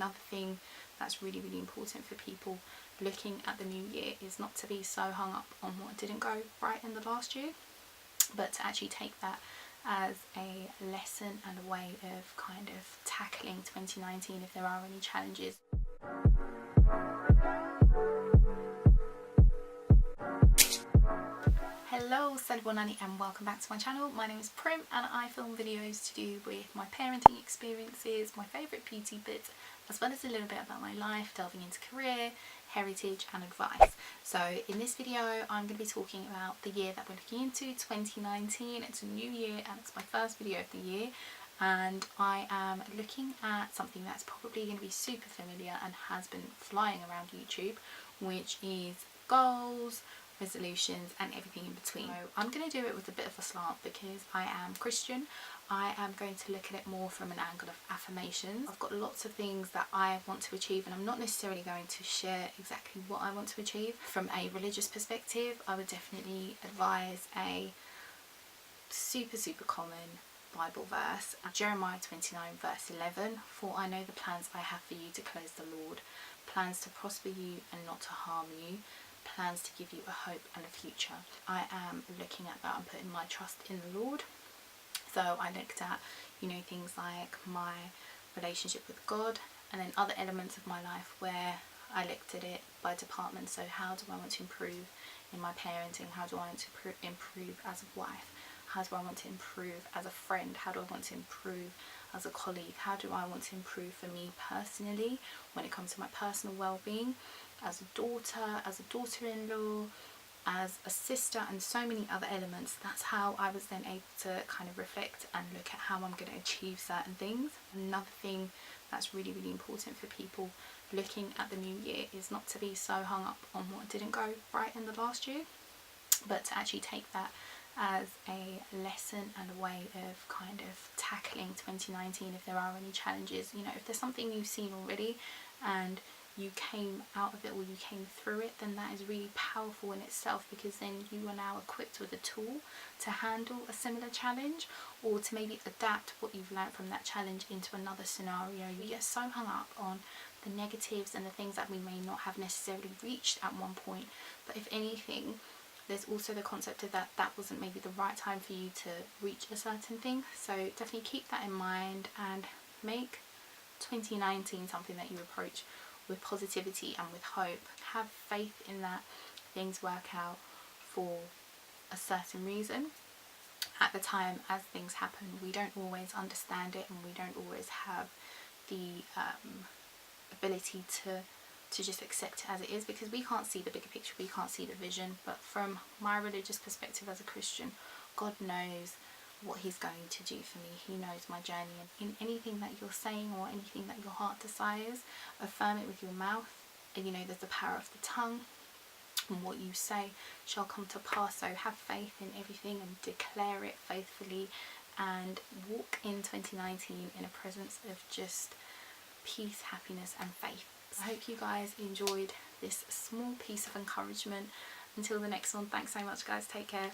Another thing that's really, really important for people looking at the new year is not to be so hung up on what didn't go right in the last year, but to actually take that as a lesson and a way of kind of tackling 2019 if there are any challenges. Hello Salibonani and welcome back to my channel. My name is Prim and I film videos to do with my parenting experiences, my favourite beauty bits, as well as a little bit about my life, delving into career, heritage and advice. So in this video I'm going to be talking about the year that we're looking into, 2019. It's a new year and it's my first video of the year, and I am looking at something that's probably going to be super familiar and has been flying around YouTube, which is goals, resolutions and everything in between. So I'm going to do it with a bit of a slant because I am Christian. I am going to look at it more from an angle of affirmations. I've got lots of things that I want to achieve and I'm not necessarily going to share exactly what I want to achieve. From a religious perspective, I would definitely advise a super common Bible verse, Jeremiah 29 verse 11, "For I know the plans I have for you, declares the Lord, plans to prosper you and not to harm you, plans to give you a hope and a future." I am looking at that and putting my trust in the Lord. So I looked at, things like my relationship with God, and then other elements of my life where I looked at it by department. So how do I want to improve in my parenting? How do I want to improve as a wife? How do I want to improve as a friend? How do I want to improve as a colleague? How do I want to improve for me personally when it comes to my personal well-being, as a daughter, as a daughter-in-law, as a sister, and so many other elements? That's how I was then able to kind of reflect and look at how I'm going to achieve certain things. Another thing that's really, really important for people looking at the new year is not to be so hung up on what didn't go right in the last year, but to actually take that as a lesson and a way of kind of tackling 2019 if there are any challenges. If there's something you've seen already and you came out of it or you came through it, then that is really powerful in itself, because then you are now equipped with a tool to handle a similar challenge, or to maybe adapt what you've learned from that challenge into another scenario. We get so hung up on the negatives and the things that we may not have necessarily reached at one point, but if anything, there's also the concept of that wasn't maybe the right time for you to reach a certain thing. So definitely keep that in mind and make 2019 something that you approach with positivity and with hope. Have faith in that things work out for a certain reason. At the time, as things happen, we don't always understand it and we don't always have the ability to just accept it as it is, because we can't see the bigger picture, we can't see the vision. But from my religious perspective as a Christian, God knows what he's going to do for me. He knows my journey, and in anything that you're saying or anything that your heart desires, affirm it with your mouth. And there's the power of the tongue, and what you say shall come to pass. So have faith in everything and declare it faithfully, and walk in 2019 in a presence of just peace, happiness and faith. I hope you guys enjoyed this small piece of encouragement. Until the next one, thanks so much guys, take care.